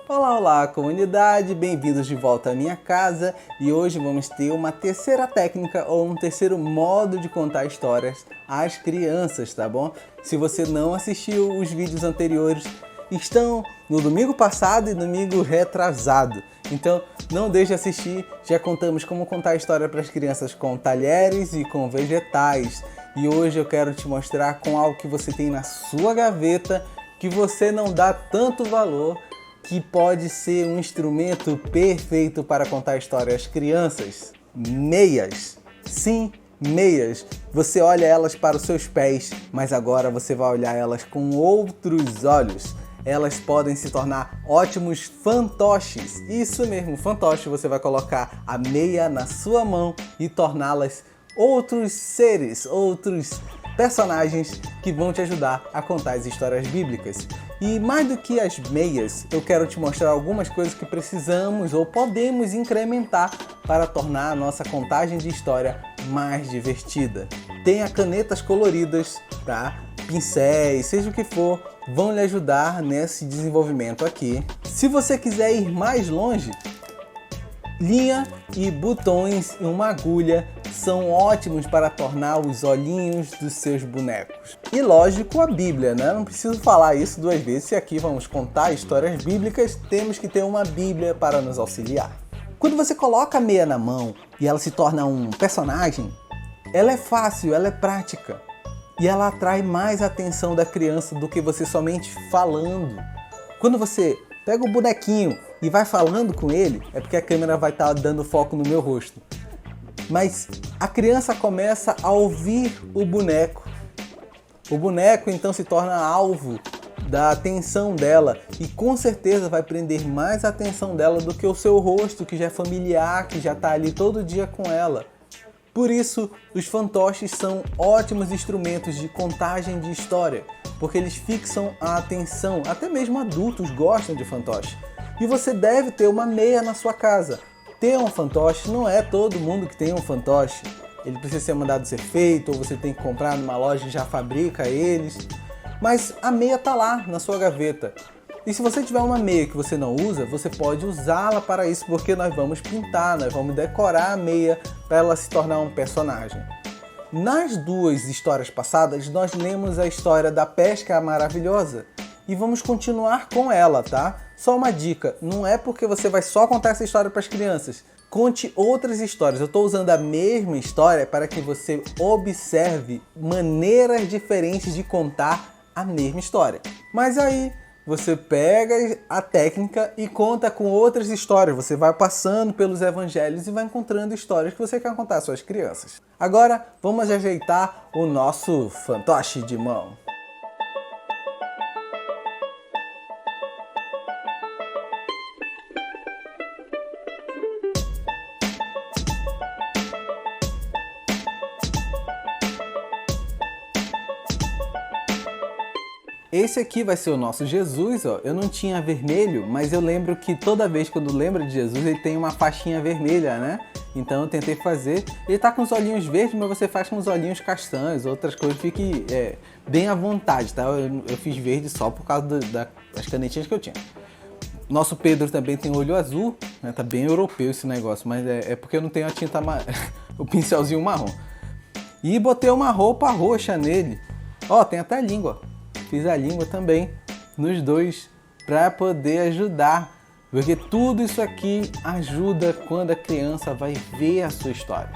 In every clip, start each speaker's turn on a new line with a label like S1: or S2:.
S1: Olá, olá comunidade, bem-vindos de volta à minha casa e hoje vamos ter uma terceira técnica ou um terceiro modo de contar histórias às crianças, tá bom? Se você não assistiu os vídeos anteriores, estão no domingo passado e domingo retrasado, então não deixe de assistir, já contamos como contar história para as crianças com talheres e com vegetais e hoje eu quero te mostrar com algo que você tem na sua gaveta que você não dá tanto valor, que pode ser um instrumento perfeito para contar história às crianças. Meias. Sim, meias. Você olha elas para os seus pés, mas agora você vai olhar elas com outros olhos. Elas podem se tornar ótimos fantoches. Isso mesmo, fantoche. Você vai colocar a meia na sua mão e torná-las outros seres, outros personagens que vão te ajudar a contar as histórias bíblicas. E mais do que as meias, eu quero te mostrar algumas coisas que precisamos ou podemos incrementar para tornar a nossa contagem de história mais divertida. Tenha canetas coloridas, tá? Pincéis, seja o que for, vão lhe ajudar nesse desenvolvimento aqui. Se você quiser ir mais longe, linha e botões e uma agulha são ótimos para tornar os olhinhos dos seus bonecos. E lógico, a Bíblia, né? Não preciso falar isso duas vezes. Se aqui vamos contar histórias bíblicas, temos que ter uma Bíblia para nos auxiliar. Quando você coloca a meia na mão e ela se torna um personagem, ela é fácil, ela é prática. E ela atrai mais a atenção da criança do que você somente falando. Quando você pega o bonequinho e vai falando com ele, é porque a câmera vai estar dando foco no meu rosto. Mas a criança começa a ouvir o boneco. O boneco então se torna alvo da atenção dela e com certeza vai prender mais a atenção dela do que o seu rosto, que já é familiar, que já está ali todo dia com ela. Por isso, os fantoches são ótimos instrumentos de contagem de história, porque eles fixam a atenção, até mesmo adultos gostam de fantoche. E você deve ter uma meia na sua casa. Ter um fantoche não é todo mundo que tem um fantoche. Ele precisa ser mandado ser feito, ou você tem que comprar numa loja que já fabrica eles. Mas a meia está lá na sua gaveta. E se você tiver uma meia que você não usa, você pode usá-la para isso, porque nós vamos pintar, nós vamos decorar a meia para ela se tornar um personagem. Nas duas histórias passadas, nós lemos a história da pesca maravilhosa. E vamos continuar com ela, tá? Só uma dica, não é porque você vai só contar essa história para as crianças. Conte outras histórias. Eu estou usando a mesma história para que você observe maneiras diferentes de contar a mesma história. Mas aí você pega a técnica e conta com outras histórias. Você vai passando pelos evangelhos e vai encontrando histórias que você quer contar às suas crianças. Agora vamos ajeitar o nosso fantoche de mão. Esse aqui vai ser o nosso Jesus, ó. Eu não tinha vermelho, mas eu lembro que toda vez que eu lembro de Jesus, ele tem uma faixinha vermelha, né? Então eu tentei fazer. Ele tá com os olhinhos verdes, mas você faz com os olhinhos castanhos, outras coisas, fique bem à vontade, tá? Eu fiz verde só por causa das canetinhas que eu tinha. Nosso Pedro também tem olho azul, né? Tá bem europeu esse negócio, mas é porque eu não tenho a tinta o pincelzinho marrom. E botei uma roupa roxa nele. Ó, tem até a língua. Fiz a língua também nos dois para poder ajudar, porque tudo isso aqui ajuda quando a criança vai ver a sua história.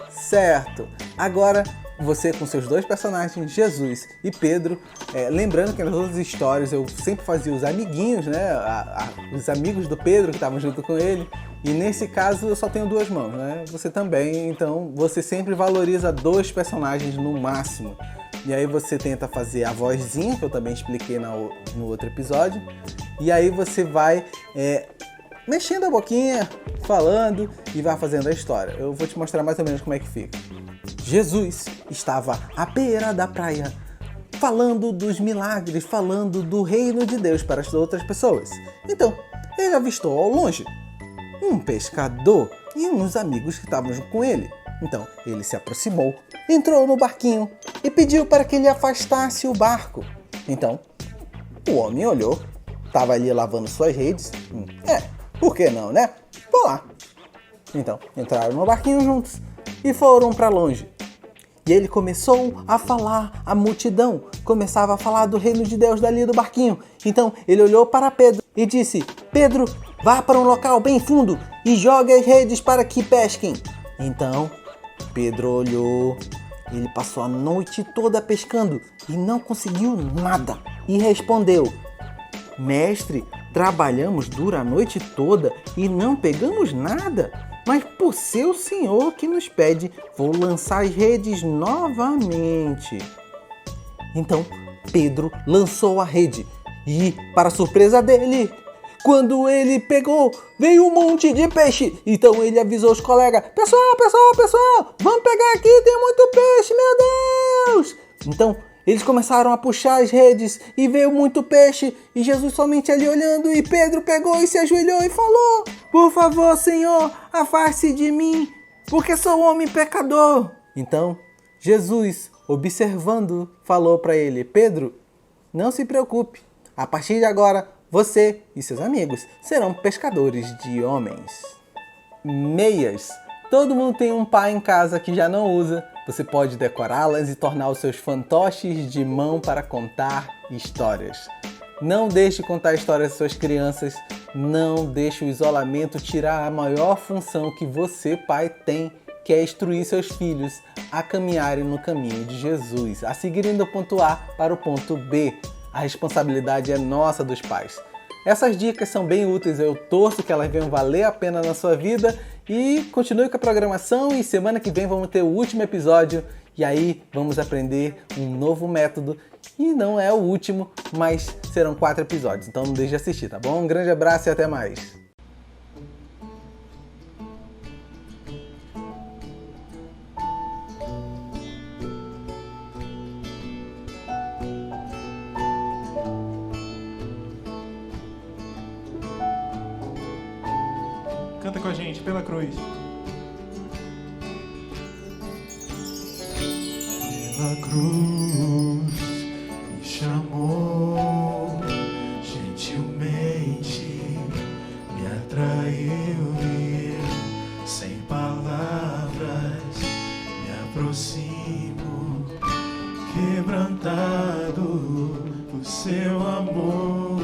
S1: Certo! Agora você com seus dois personagens, Jesus e Pedro, lembrando que nas outras histórias eu sempre fazia os amiguinhos, né? Os amigos do Pedro que estavam junto com ele. E nesse caso eu só tenho duas mãos, né? Você também, então você sempre valoriza dois personagens no máximo. E aí você tenta fazer a vozinha, que eu também expliquei no outro episódio. E aí você vai mexendo a boquinha, falando e vai fazendo a história. Eu vou te mostrar mais ou menos como é que fica. Jesus estava à beira da praia, falando dos milagres, falando do reino de Deus para as outras pessoas. Então, ele avistou ao longe um pescador e uns amigos que estavam junto com ele. Então, ele se aproximou, entrou no barquinho e pediu para que ele afastasse o barco. Então, o homem olhou estava ali lavando suas redes. Por que não, né? Vou lá. Então, entraram no barquinho juntos e foram para longe. E ele começou a falar, a multidão começava a falar do reino de Deus dali do barquinho. Então ele olhou para Pedro e disse: Pedro, vá para um local bem fundo e jogue as redes para que pesquem. Então Pedro olhou, ele passou a noite toda pescando e não conseguiu nada. E respondeu: Mestre, trabalhamos dura a noite toda e não pegamos nada. Mas por ser o Senhor que nos pede, vou lançar as redes novamente. Então Pedro lançou a rede e, para surpresa dele, quando ele pegou, veio um monte de peixe. Então ele avisou os colegas: Pessoal, vamos pegar aqui, tem muito peixe, meu Deus! Então eles começaram a puxar as redes e veio muito peixe. E Jesus somente ali olhando, e Pedro pegou e se ajoelhou e falou: Por favor, Senhor, afaste de mim, porque sou homem pecador. Então Jesus, observando, falou para ele: Pedro, não se preocupe, a partir de agora você e seus amigos serão pescadores de homens. Meias. Todo mundo tem um par em casa que já não usa. Você pode decorá-las e tornar os seus fantoches de mão para contar histórias. Não deixe contar histórias às suas crianças. Não deixe o isolamento tirar a maior função que você, pai, tem, que é instruir seus filhos a caminharem no caminho de Jesus, a seguirem do ponto A para o ponto B. A responsabilidade é nossa, dos pais. Essas dicas são bem úteis, eu torço que elas venham valer a pena na sua vida. E continue com a programação e semana que vem vamos ter o último episódio. E aí vamos aprender um novo método. E não é o último, mas serão 4 episódios. Então não deixe de assistir, tá bom? Um grande abraço e até mais.
S2: Canta com a gente, Pela Cruz. Pela cruz me chamou, gentilmente me atraiu e sem palavras me aproximo, quebrantado por seu amor.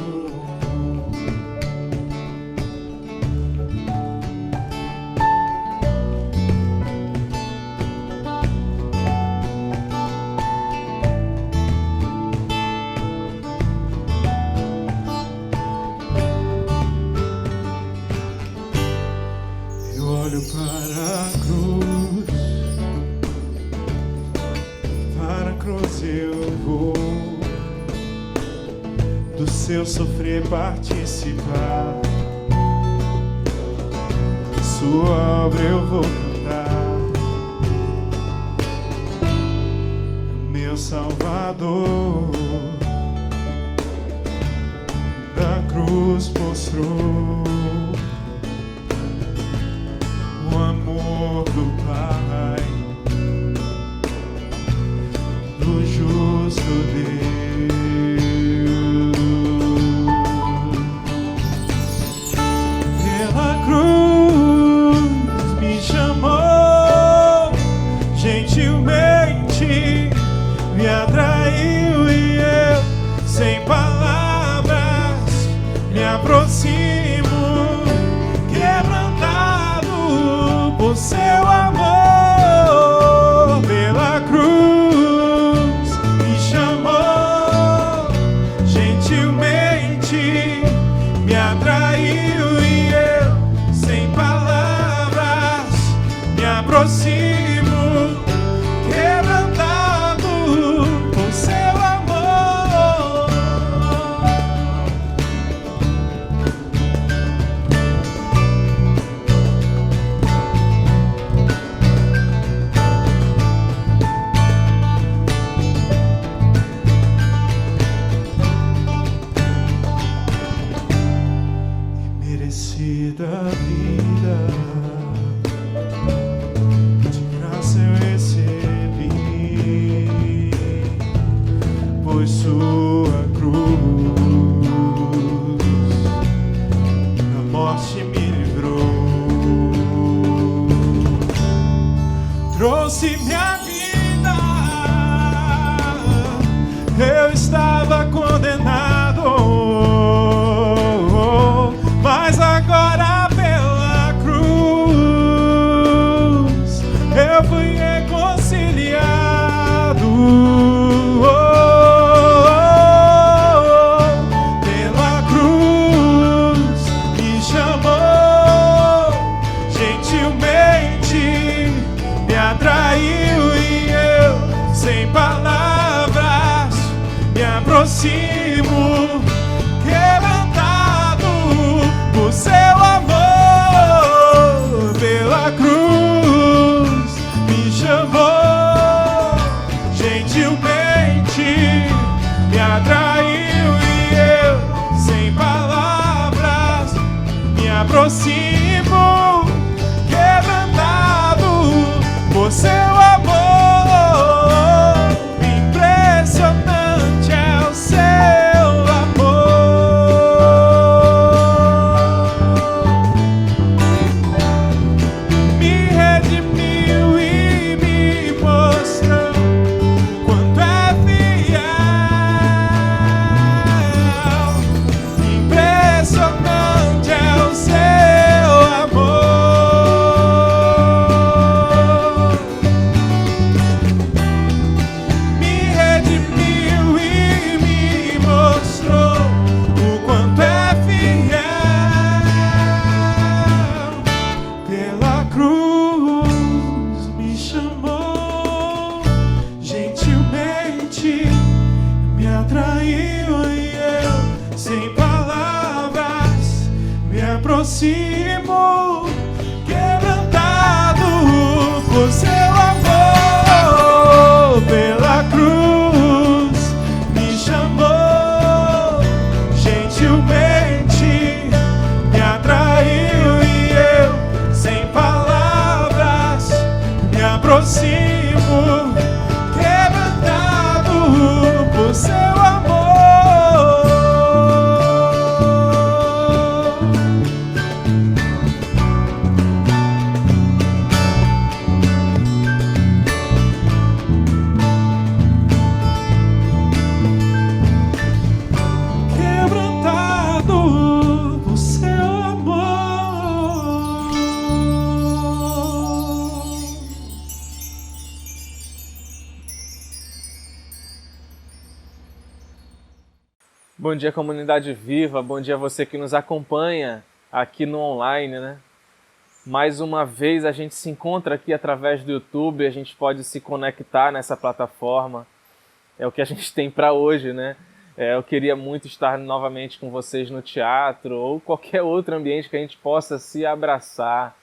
S2: Olho para a cruz eu vou, do seu sofrer participar, sua obra eu vou cantar, meu Salvador, da cruz mostrou o amor do Pai, do justo Deus. Pela cruz me chamou, gentilmente me atraiu e eu, sem palavras, me aproximo, por seu amor. Pela cruz me chamou, gentilmente me atraiu e eu, sem palavras, me aproximo, quebrantado por seu amor. Da vida, de graça eu recebi, pois sua cruz eu estava condenado, mas agora pela cruz eu fui reconciliado. Pela cruz me chamou, gentilmente me atraiu e eu, sem palavras, me aproximo, quebrantado por seu amor. Pela cruz me chamou, gentilmente me atraiu e eu, sem palavras, me aproximo, quebrantado por seu amor. Impressionante é o seu amor. Me redimiu e me mostrou quanto é fiel. Impressionante é o seu amor. Me redimiu e me mostrou o quanto é fiel. Pela cruz me chamou, gentilmente me atraiu e eu, sem palavras, me aproximo, quebrantado por seu amor. Pela cruz me chamou, gentilmente me atraiu e eu, sem palavras, me aproximo, quebrantado por seu amor. Quebrantado por seu amor.
S3: Bom dia, comunidade viva, bom dia a você que nos acompanha aqui no online, né? Mais uma vez a gente se encontra aqui através do YouTube, a gente pode se conectar nessa plataforma, é o que a gente tem para hoje, né? Eu queria muito estar novamente com vocês no teatro ou qualquer outro ambiente que a gente possa se abraçar,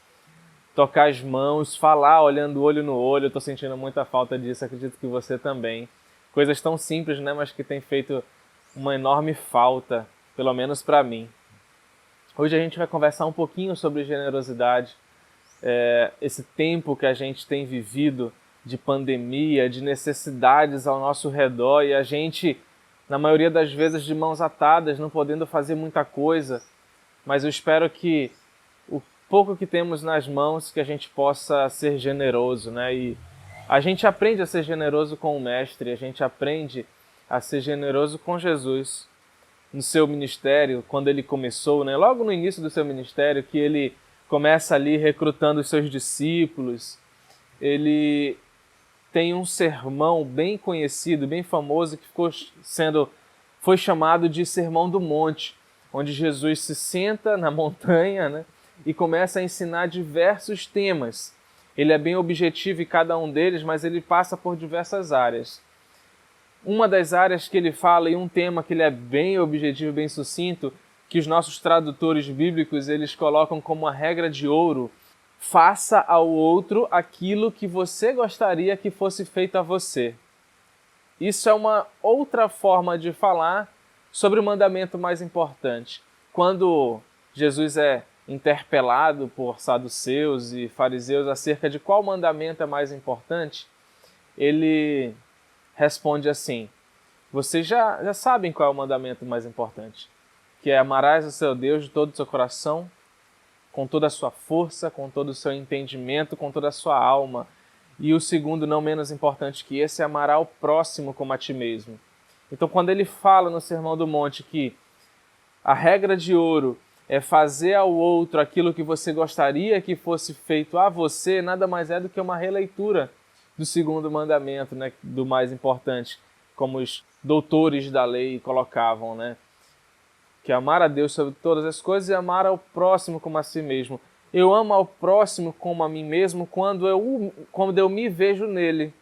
S3: tocar as mãos, falar olhando olho no olho. Eu estou sentindo muita falta disso, acredito que você também. Coisas tão simples, né? Mas que tem feito uma enorme falta, pelo menos para mim. Hoje a gente vai conversar um pouquinho sobre generosidade, esse tempo que a gente tem vivido de pandemia, de necessidades ao nosso redor e a gente, na maioria das vezes, de mãos atadas, não podendo fazer muita coisa, mas eu espero que o pouco que temos nas mãos, que a gente possa ser generoso, né? E a gente aprende a ser generoso com o Mestre, a gente aprende a ser generoso com Jesus no seu ministério, quando ele começou, né? Logo no início do seu ministério, que ele começa ali recrutando os seus discípulos, ele tem um sermão bem conhecido, bem famoso, que foi chamado de Sermão do Monte, onde Jesus se senta na montanha, né? E começa a ensinar diversos temas. Ele é bem objetivo em cada um deles, mas ele passa por diversas áreas. Uma das áreas que ele fala, e um tema que ele é bem objetivo, bem sucinto, que os nossos tradutores bíblicos eles colocam como uma regra de ouro: faça ao outro aquilo que você gostaria que fosse feito a você. Isso é uma outra forma de falar sobre o mandamento mais importante. Quando Jesus é interpelado por saduceus e fariseus acerca de qual mandamento é mais importante, ele responde assim: vocês já sabem qual é o mandamento mais importante, que é amarás o seu Deus de todo o seu coração, com toda a sua força, com todo o seu entendimento, com toda a sua alma. E o segundo, não menos importante que esse, é amar ao próximo como a ti mesmo. Então, quando ele fala no Sermão do Monte que a regra de ouro é fazer ao outro aquilo que você gostaria que fosse feito a você, nada mais é do que uma releitura do segundo mandamento, né, do mais importante, como os doutores da lei colocavam, né? Que é amar a Deus sobre todas as coisas e amar ao próximo como a si mesmo. Eu amo ao próximo como a mim mesmo quando eu me vejo nele.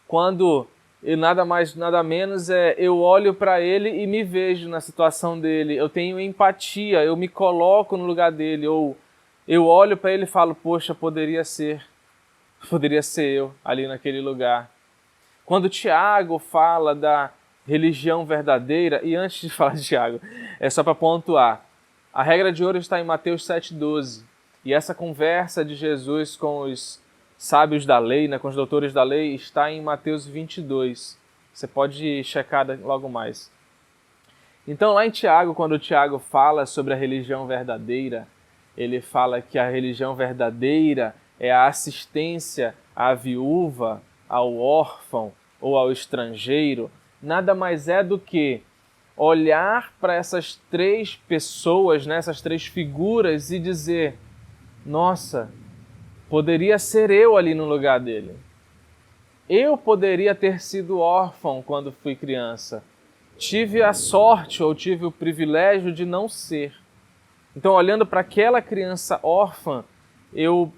S3: Quando nada mais, nada menos eu olho para ele e me vejo na situação dele. Eu tenho empatia, eu me coloco no lugar dele. Ou eu olho para ele e falo, poxa, poderia ser eu ali naquele lugar. Quando Tiago fala da religião verdadeira, e antes de falar de Tiago, é só para pontuar, a regra de ouro está em Mateus 7,12, e essa conversa de Jesus com os sábios da lei, né, com os doutores da lei, está em Mateus 22. Você pode checar logo mais. Então lá em Tiago, quando o Tiago fala sobre a religião verdadeira, ele fala que a religião verdadeira é a assistência à viúva, ao órfão ou ao estrangeiro, nada mais é do que olhar para essas três pessoas, né, essas três figuras e dizer, nossa, poderia ser eu ali no lugar dele. Eu poderia ter sido órfão quando fui criança. Tive a sorte ou tive o privilégio de não ser. Então, olhando para aquela criança órfã, eu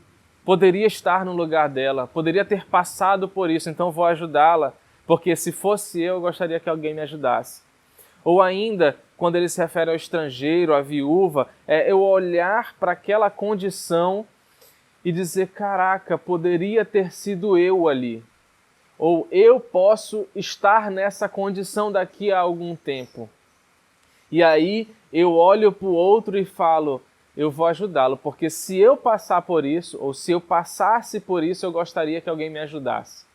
S3: poderia estar no lugar dela, poderia ter passado por isso, então vou ajudá-la, porque se fosse eu gostaria que alguém me ajudasse. Ou ainda, quando ele se refere ao estrangeiro, à viúva, eu olhar para aquela condição e dizer, caraca, poderia ter sido eu ali. Ou eu posso estar nessa condição daqui a algum tempo. E aí eu olho para o outro e falo, eu vou ajudá-lo, porque se eu passar por isso, ou se eu passasse por isso, eu gostaria que alguém me ajudasse.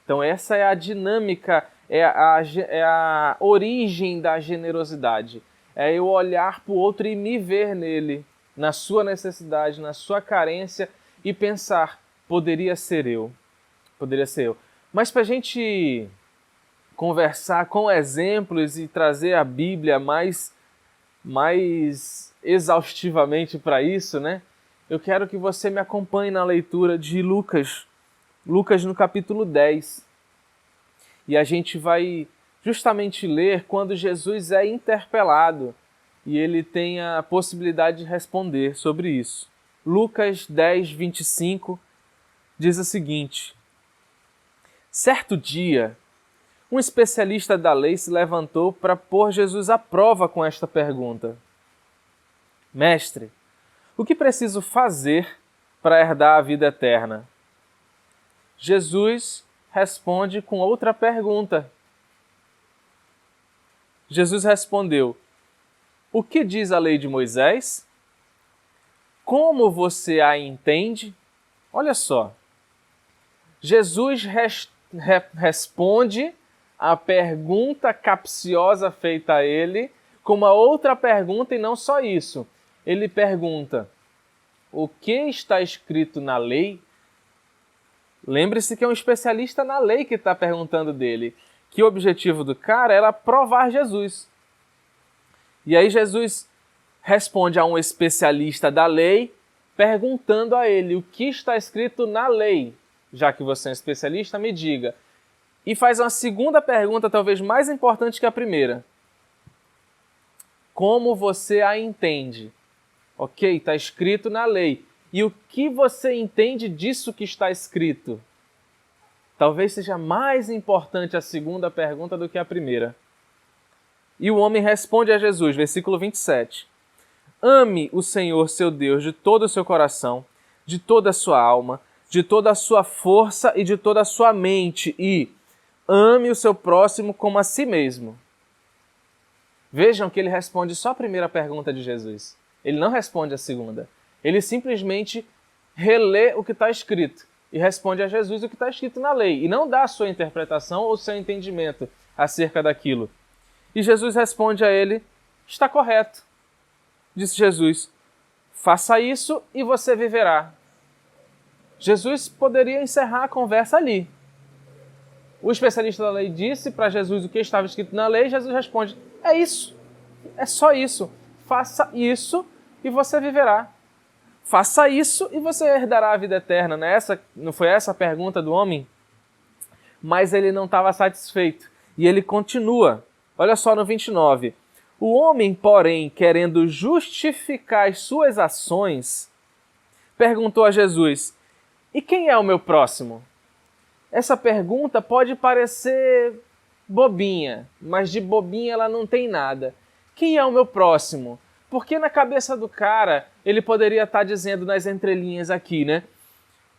S3: Então essa é a dinâmica, é a origem da generosidade. É eu olhar para o outro e me ver nele, na sua necessidade, na sua carência, e pensar, poderia ser eu. Poderia ser eu. Mas para a gente conversar com exemplos e trazer a Bíblia mais exaustivamente para isso, né? Eu quero que você me acompanhe na leitura de Lucas no capítulo 10. E a gente vai justamente ler quando Jesus é interpelado e ele tem a possibilidade de responder sobre isso. Lucas 10, 25 diz o seguinte: certo dia, um especialista da lei se levantou para pôr Jesus à prova com esta pergunta: Mestre, o que preciso fazer para herdar a vida eterna? Jesus responde com outra pergunta. Jesus respondeu: o que diz a lei de Moisés? Como você a entende? Olha só. Jesus responde a pergunta capciosa feita a ele com uma outra pergunta, e não só isso. Ele pergunta: o que está escrito na lei? Lembre-se que é um especialista na lei que está perguntando dele, que o objetivo do cara era provar Jesus. E aí Jesus responde a um especialista da lei, perguntando a ele o que está escrito na lei. Já que você é um especialista, me diga. E faz uma segunda pergunta, talvez mais importante que a primeira. Como você a entende? Ok, está escrito na lei. E o que você entende disso que está escrito? Talvez seja mais importante a segunda pergunta do que a primeira. E o homem responde a Jesus, versículo 27. Ame o Senhor seu Deus de todo o seu coração, de toda a sua alma, de toda a sua força e de toda a sua mente, e ame o seu próximo como a si mesmo. Vejam que ele responde só a primeira pergunta de Jesus. Ele não responde a segunda. Ele simplesmente relê o que está escrito e responde a Jesus o que está escrito na lei, e não dá a sua interpretação ou seu entendimento acerca daquilo. E Jesus responde a ele: está correto. Disse Jesus: faça isso e você viverá. Jesus poderia encerrar a conversa ali. O especialista da lei disse para Jesus o que estava escrito na lei, e Jesus responde: é isso, é só isso. Faça isso e você viverá. Faça isso e você herdará a vida eterna. Não foi essa a pergunta do homem? Mas ele não estava satisfeito. E ele continua. Olha só no 29. O homem, porém, querendo justificar as suas ações, perguntou a Jesus: e quem é o meu próximo? Essa pergunta pode parecer bobinha, mas de bobinha ela não tem nada. Quem é o meu próximo? Porque na cabeça do cara, ele poderia estar dizendo nas entrelinhas aqui, né?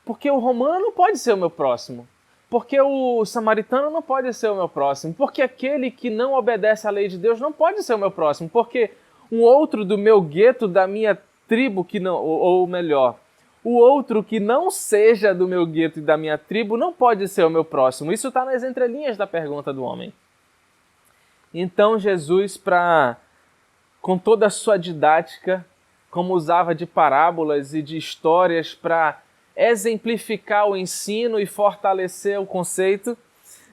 S3: Porque o romano não pode ser o meu próximo. Porque o samaritano não pode ser o meu próximo. Porque aquele que não obedece à lei de Deus não pode ser o meu próximo. Porque um outro do meu gueto, da minha tribo, que não, ou melhor, o outro que não seja do meu gueto e da minha tribo não pode ser o meu próximo. Isso está nas entrelinhas da pergunta do homem. Então Jesus, com toda a sua didática, como usava de parábolas e de histórias para exemplificar o ensino e fortalecer o conceito,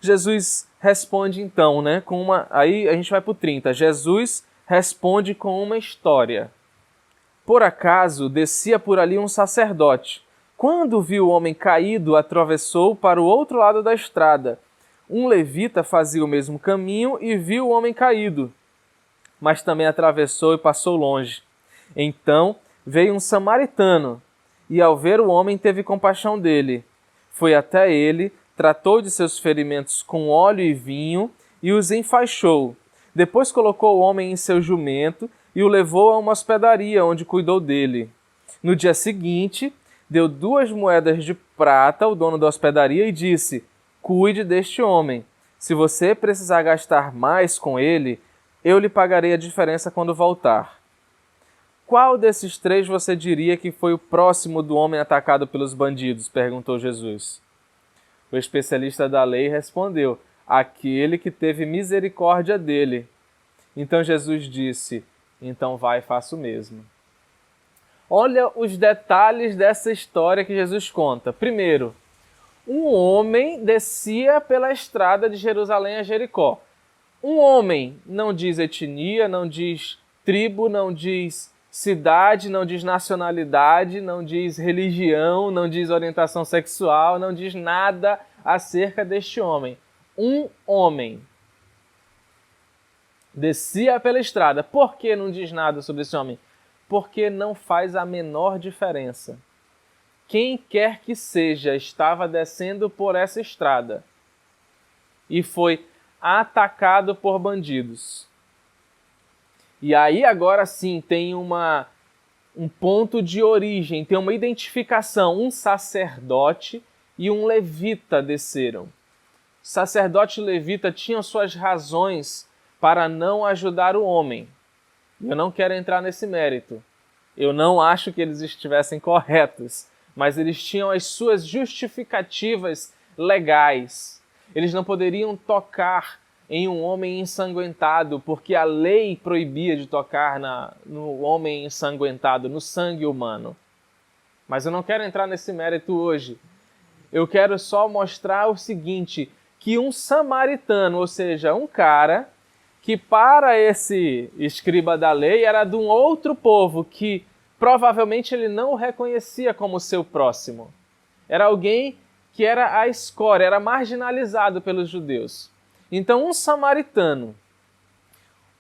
S3: Jesus responde então, né? Aí a gente vai para o 30. Jesus responde com uma história. Por acaso descia por ali um sacerdote. Quando viu o homem caído, atravessou para o outro lado da estrada. Um levita fazia o mesmo caminho e viu o homem caído, mas também atravessou e passou longe. Então veio um samaritano, e ao ver o homem teve compaixão dele. Foi até ele, tratou de seus ferimentos com óleo e vinho e os enfaixou. Depois colocou o homem em seu jumento e o levou a uma hospedaria, onde cuidou dele. No dia seguinte, deu 2 moedas de prata ao dono da hospedaria e disse: cuide deste homem. Se você precisar gastar mais com ele, eu lhe pagarei a diferença quando voltar. Qual desses 3 você diria que foi o próximo do homem atacado pelos bandidos? Perguntou Jesus. O especialista da lei respondeu: aquele que teve misericórdia dele. Então Jesus disse: então vai e faça o mesmo. Olha os detalhes dessa história que Jesus conta. Primeiro, um homem descia pela estrada de Jerusalém a Jericó. Um homem não diz etnia, não diz tribo, não diz cidade, não diz nacionalidade, não diz religião, não diz orientação sexual, não diz nada acerca deste homem. Um homem descia pela estrada. Por que não diz nada sobre esse homem? Porque não faz a menor diferença. Quem quer que seja estava descendo por essa estrada e foi atacado por bandidos. E aí agora sim tem um ponto de origem, tem uma identificação. Um sacerdote e um levita desceram. O sacerdote e o levita tinham suas razões para não ajudar o homem. Eu não quero entrar nesse mérito. Eu não acho que eles estivessem corretos, mas eles tinham as suas justificativas legais. Eles não poderiam tocar em um homem ensanguentado, porque a lei proibia de tocar no homem ensanguentado, no sangue humano. Mas eu não quero entrar nesse mérito hoje. Eu quero só mostrar o seguinte, que um samaritano, ou seja, um cara que para esse escriba da lei era de um outro povo que provavelmente ele não o reconhecia como seu próximo. Era alguém que era a escória, era marginalizado pelos judeus. Então um samaritano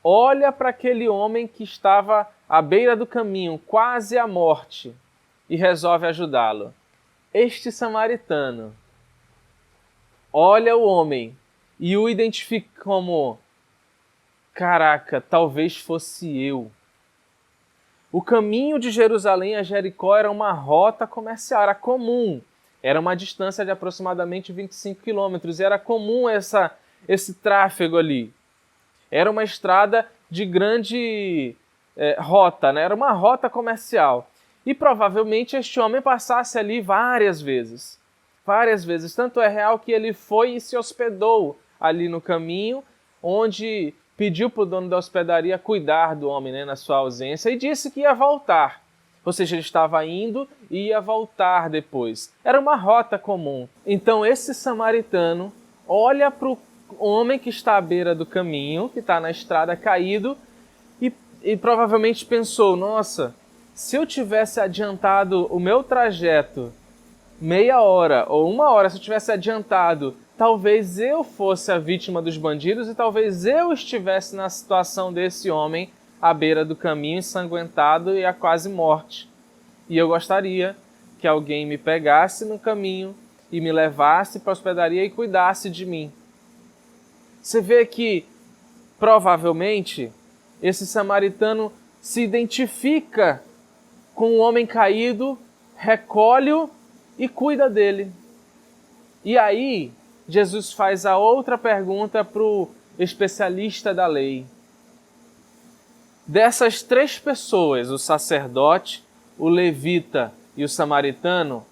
S3: olha para aquele homem que estava à beira do caminho, quase à morte, e resolve ajudá-lo. Este samaritano olha o homem e o identifica como: caraca, talvez fosse eu. O caminho de Jerusalém a Jericó era uma rota comercial, era comum. Era uma distância de aproximadamente 25 quilômetros. Era comum esse tráfego ali. Era uma estrada de grande rota, né? Era uma rota comercial. E provavelmente este homem passasse ali várias vezes. Várias vezes. Tanto é real que ele foi e se hospedou ali no caminho, onde pediu para o dono da hospedaria cuidar do homem, né, na sua ausência, e disse que ia voltar. Ou seja, ele estava indo e ia voltar depois. Era uma rota comum. Então esse samaritano olha para o homem que está à beira do caminho, que está na estrada caído, e provavelmente pensou, nossa, se eu tivesse adiantado o meu trajeto meia hora ou uma hora, se eu tivesse adiantado, talvez eu fosse a vítima dos bandidos e talvez eu estivesse na situação desse homem à beira do caminho, ensanguentado e a quase morte. E eu gostaria que alguém me pegasse no caminho e me levasse para a hospedaria e cuidasse de mim. Você vê que, provavelmente, esse samaritano se identifica com o homem caído, recolhe-o e cuida dele. E aí, Jesus faz a outra pergunta para o especialista da lei. Dessas três pessoas, o sacerdote, o levita e o samaritano,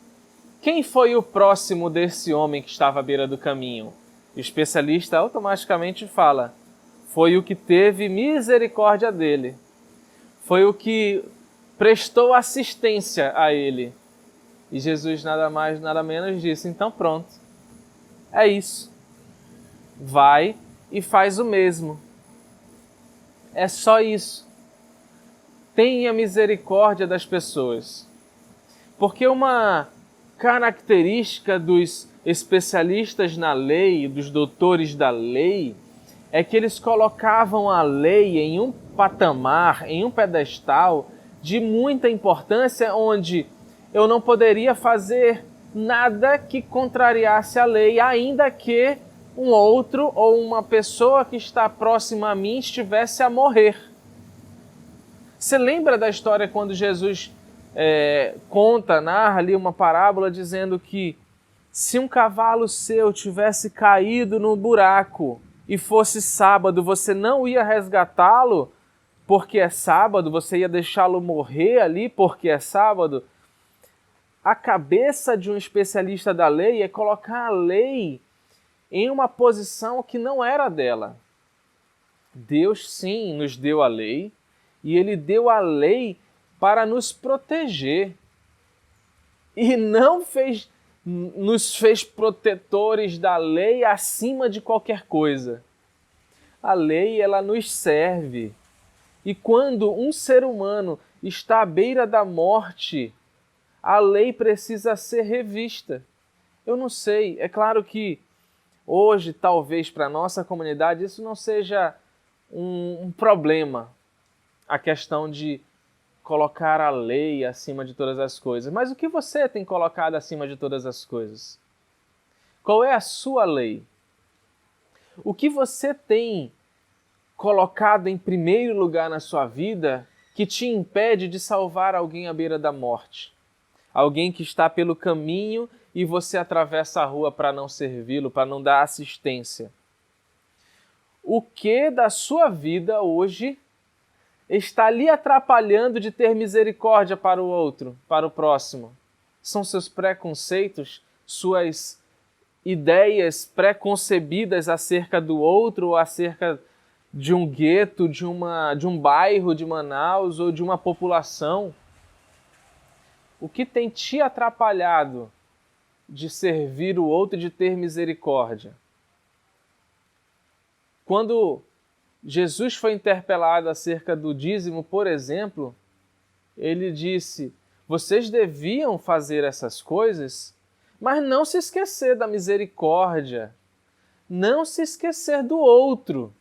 S3: quem foi o próximo desse homem que estava à beira do caminho? O especialista automaticamente fala, foi o que teve misericórdia dele, foi o que prestou assistência a ele. E Jesus nada mais, nada menos disse, então pronto, é isso. Vai e faz o mesmo. É só isso. Tenha misericórdia das pessoas. Porque uma característica dos especialistas na lei, dos doutores da lei, é que eles colocavam a lei em um patamar, em um pedestal de muita importância, onde eu não poderia fazer nada que contrariasse a lei, ainda que um outro ou uma pessoa que está próxima a mim estivesse a morrer. Você lembra da história quando Jesus narra ali uma parábola dizendo que se um cavalo seu tivesse caído no buraco e fosse sábado, você não ia resgatá-lo porque é sábado, você ia deixá-lo morrer ali porque é sábado? A cabeça de um especialista da lei é colocar a lei em uma posição que não era dela. Deus sim nos deu a lei, e Ele deu a lei para nos proteger. E não nos fez protetores da lei acima de qualquer coisa. A lei, ela nos serve. E quando um ser humano está à beira da morte, a lei precisa ser revista. Eu não sei, é claro que hoje, talvez para a nossa comunidade, isso não seja um problema, a questão de colocar a lei acima de todas as coisas. Mas o que você tem colocado acima de todas as coisas? Qual é a sua lei? O que você tem colocado em primeiro lugar na sua vida que te impede de salvar alguém à beira da morte? Alguém que está pelo caminho e você atravessa a rua para não servi-lo, para não dar assistência. O que da sua vida hoje está lhe atrapalhando de ter misericórdia para o outro, para o próximo? São seus preconceitos, suas ideias preconcebidas acerca do outro ou acerca de um gueto, de um bairro de Manaus ou de uma população? O que tem te atrapalhado de servir o outro e de ter misericórdia? Quando Jesus foi interpelado acerca do dízimo, por exemplo, ele disse, vocês deviam fazer essas coisas, mas não se esquecer da misericórdia, não se esquecer do outro.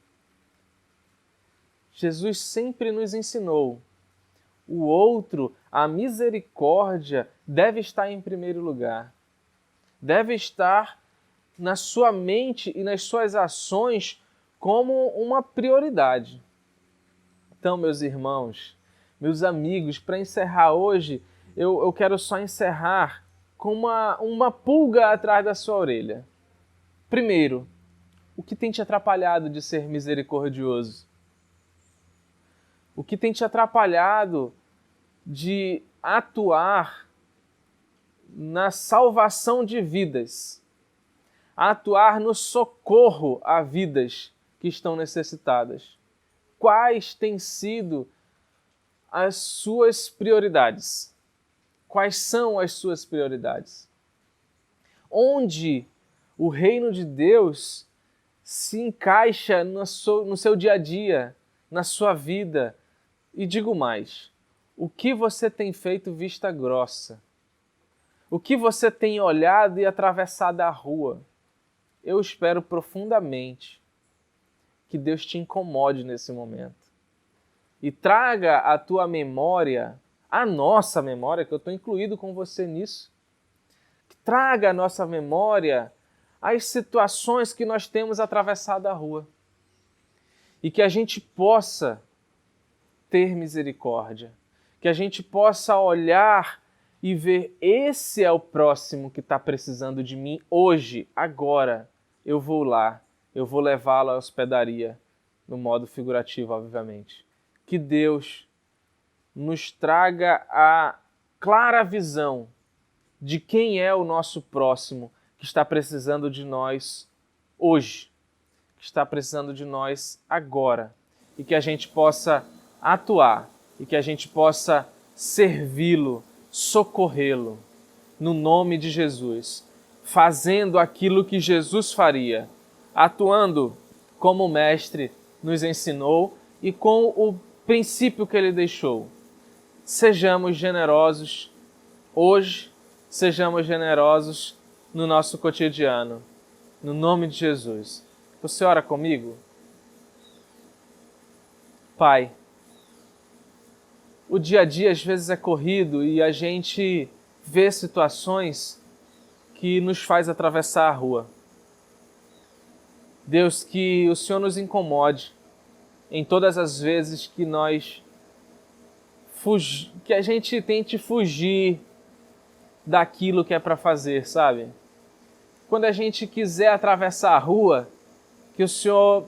S3: Jesus sempre nos ensinou, o outro, a misericórdia, deve estar em primeiro lugar. Deve estar na sua mente e nas suas ações como uma prioridade. Então, meus irmãos, meus amigos, para encerrar hoje, eu quero só encerrar com uma pulga atrás da sua orelha. Primeiro, o que tem te atrapalhado de ser misericordioso? O que tem te atrapalhado de atuar na salvação de vidas, atuar no socorro a vidas que estão necessitadas? Quais têm sido as suas prioridades? Quais são as suas prioridades? Onde o reino de Deus se encaixa no seu dia a dia, na sua vida. E digo mais, o que você tem feito vista grossa? O que você tem olhado e atravessado a rua? Eu espero profundamente que Deus te incomode nesse momento e traga à tua memória, à nossa memória, que eu estou incluído com você nisso, que traga à nossa memória as situações que nós temos atravessado a rua e que a gente possa ter misericórdia, que a gente possa olhar e ver, esse é o próximo que está precisando de mim hoje, agora. Eu vou lá, eu vou levá-lo à hospedaria, no modo figurativo, obviamente. Que Deus nos traga a clara visão de quem é o nosso próximo que está precisando de nós hoje, que está precisando de nós agora, e que a gente possa atuar e que a gente possa servi-lo, socorrê-lo, no nome de Jesus, fazendo aquilo que Jesus faria, atuando como o Mestre nos ensinou e com o princípio que ele deixou. Sejamos generosos hoje, sejamos generosos no nosso cotidiano, no nome de Jesus. Você ora comigo? Pai, o dia a dia às vezes é corrido e a gente vê situações que nos faz atravessar a rua. Deus, que o Senhor nos incomode em todas as vezes que que a gente tente fugir daquilo que é para fazer, sabe? Quando a gente quiser atravessar a rua, que o Senhor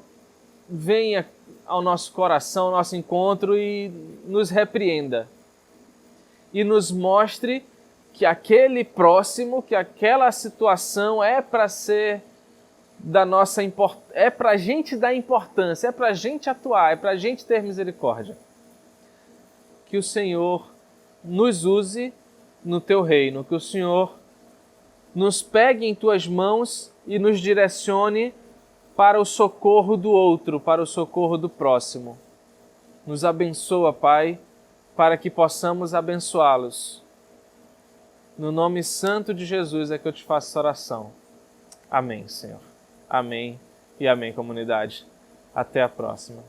S3: venha ao nosso coração, ao nosso encontro e nos repreenda. E nos mostre que aquele próximo, que aquela situação é para ser da nossa é para a gente dar importância, é para a gente atuar, é para a gente ter misericórdia. Que o Senhor nos use no teu reino, que o Senhor nos pegue em tuas mãos e nos direcione para o socorro do outro, para o socorro do próximo. Nos abençoa, Pai, para que possamos abençoá-los. No nome santo de Jesus é que eu te faço essa oração. Amém, Senhor. Amém e amém, comunidade. Até a próxima.